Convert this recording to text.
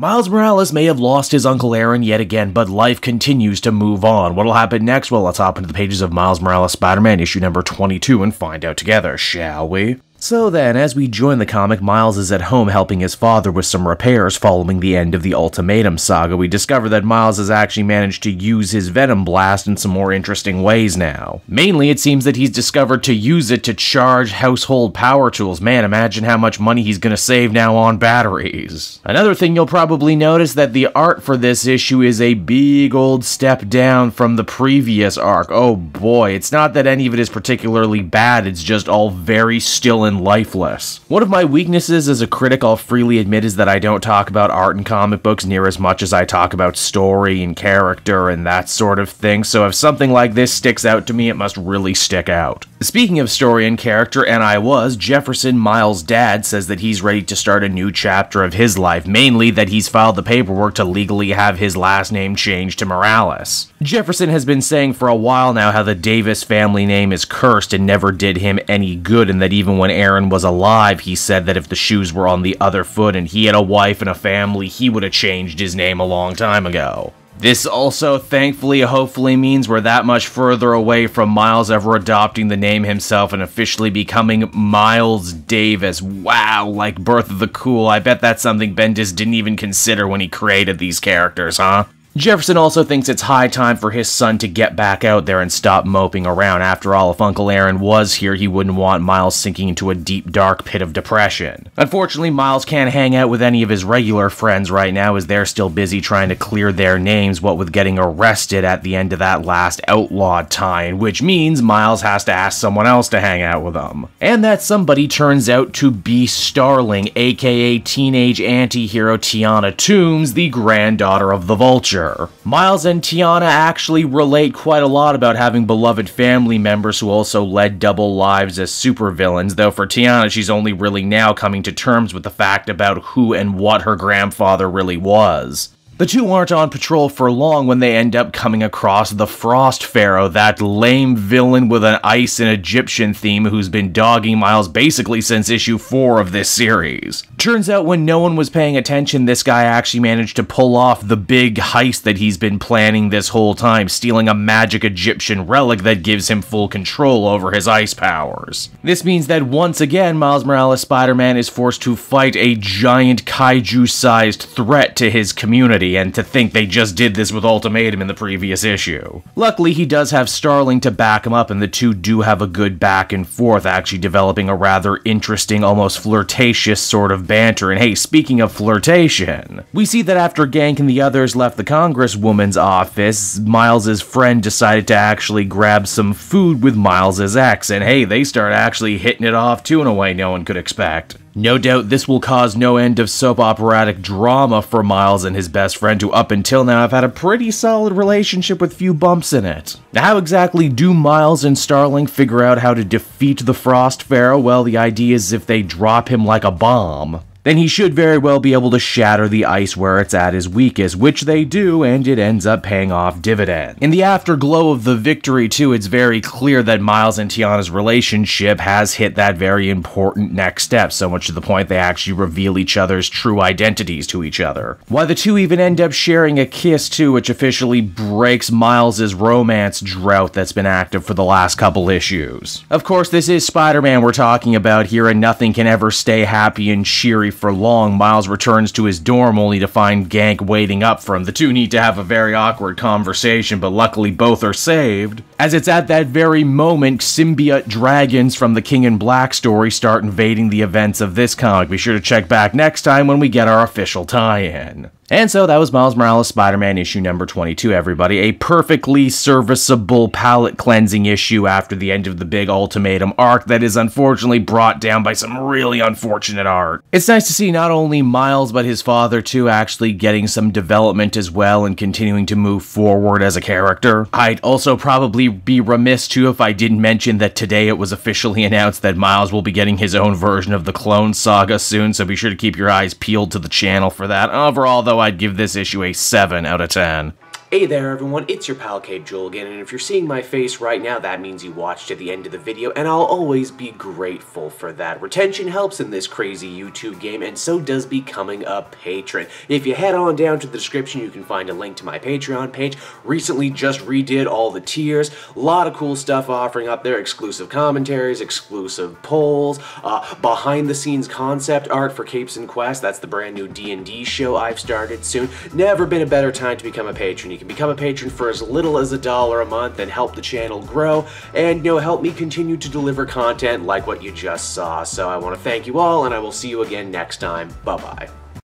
Miles Morales may have lost his Uncle Aaron yet again, but life continues to move on. What'll happen next? Well, let's hop into the pages of Miles Morales Spider-Man issue number 22 and find out together, shall we? So then, as we join the comic, Miles is at home helping his father with some repairs following the end of the Ultimatum saga. We discover that Miles has actually managed to use his Venom Blast in some more interesting ways now. Mainly, it seems that he's discovered to use it to charge household power tools. Man, imagine how much money he's gonna save now on batteries. Another thing you'll probably notice that the art for this issue is a big old step down from the previous arc. Oh boy, it's not that any of it is particularly bad, it's just all very still and lifeless. One of my weaknesses as a critic, I'll freely admit, is that I don't talk about art in comic books near as much as I talk about story and character and that sort of thing, so if something like this sticks out to me, it must really stick out. Speaking of story and character, Jefferson, Miles' dad, says that he's ready to start a new chapter of his life, mainly that he's filed the paperwork to legally have his last name changed to Morales. Jefferson has been saying for a while now how the Davis family name is cursed and never did him any good, and that even when Aaron was alive, he said that if the shoes were on the other foot and he had a wife and a family, he would have changed his name a long time ago. This also, thankfully, hopefully means we're that much further away from Miles ever adopting the name himself and officially becoming Miles Davis. Wow, like Birth of the Cool. I bet that's something Bendis didn't even consider when he created these characters, huh? Jefferson also thinks it's high time for his son to get back out there and stop moping around. After all, if Uncle Aaron was here, he wouldn't want Miles sinking into a deep, dark pit of depression. Unfortunately, Miles can't hang out with any of his regular friends right now, as they're still busy trying to clear their names, what with getting arrested at the end of that last Outlaw tie-in, which means Miles has to ask someone else to hang out with him. And that somebody turns out to be Starling, aka teenage anti-hero Tiana Toombs, the granddaughter of the Vulture. Miles and Tiana actually relate quite a lot about having beloved family members who also led double lives as supervillains, though for Tiana she's only really now coming to terms with the fact about who and what her grandfather really was. The two aren't on patrol for long when they end up coming across the Frost Pharaoh, that lame villain with an ice and Egyptian theme who's been dogging Miles basically since issue 4 of this series. Turns out when no one was paying attention, this guy actually managed to pull off the big heist that he's been planning this whole time, stealing a magic Egyptian relic that gives him full control over his ice powers. This means that once again, Miles Morales Spider-Man is forced to fight a giant kaiju-sized threat to his community, and to think they just did this with Ultimatum in the previous issue. Luckily, he does have Starling to back him up, and the two do have a good back and forth, actually developing a rather interesting, almost flirtatious sort of banter. And hey, speaking of flirtation, we see that after Gank and the others left the Congresswoman's office, Miles' friend decided to actually grab some food with Miles' ex, and hey, they start actually hitting it off too in a way no one could expect. No doubt this will cause no end of soap operatic drama for Miles and his best friend, who up until now have had a pretty solid relationship with few bumps in it. Now, how exactly do Miles and Starling figure out how to defeat the Frost Pharaoh? Well, the idea is if they drop him like a bomb, then he should very well be able to shatter the ice where it's at his weakest, which they do, and it ends up paying off dividends. In the afterglow of the victory, too, it's very clear that Miles and Tiana's relationship has hit that very important next step, so much to the point they actually reveal each other's true identities to each other. Why, the two even end up sharing a kiss, too, which officially breaks Miles' romance drought that's been active for the last couple issues. Of course, this is Spider-Man we're talking about here, and nothing can ever stay happy and cheery for long. Miles returns to his dorm only to find Gank waiting up for him. The two need to have a very awkward conversation, but luckily both are saved, as it's at that very moment symbiote dragons from the King in Black story start invading the events of this comic. Be sure to check back next time when we get our official tie-in. And so that was Miles Morales Spider-Man issue number 22, everybody. A perfectly serviceable palate-cleansing issue after the end of the big Ultimatum arc that is unfortunately brought down by some really unfortunate art. It's nice to see not only Miles but his father too actually getting some development as well and continuing to move forward as a character. I'd also probably be remiss too if I didn't mention that today it was officially announced that Miles will be getting his own version of the Clone Saga soon, so be sure to keep your eyes peeled to the channel for that. Overall, though, I'd give this issue a 7 out of 10. Hey there everyone, it's your pal Cape Joel again, and if you're seeing my face right now, that means you watched to the end of the video, and I'll always be grateful for that. Retention helps in this crazy YouTube game, and so does becoming a patron. If you head on down to the description, you can find a link to my Patreon page. Recently just redid all the tiers, a lot of cool stuff offering up there, exclusive commentaries, exclusive polls, behind the scenes concept art for Capes and Quest. That's the brand new D&D show I've started soon. Never been a better time to become a patron. You can become a patron for as little as $1 a month and help the channel grow and, help me continue to deliver content like what you just saw. So I want to thank you all, and I will see you again next time. Bye-bye.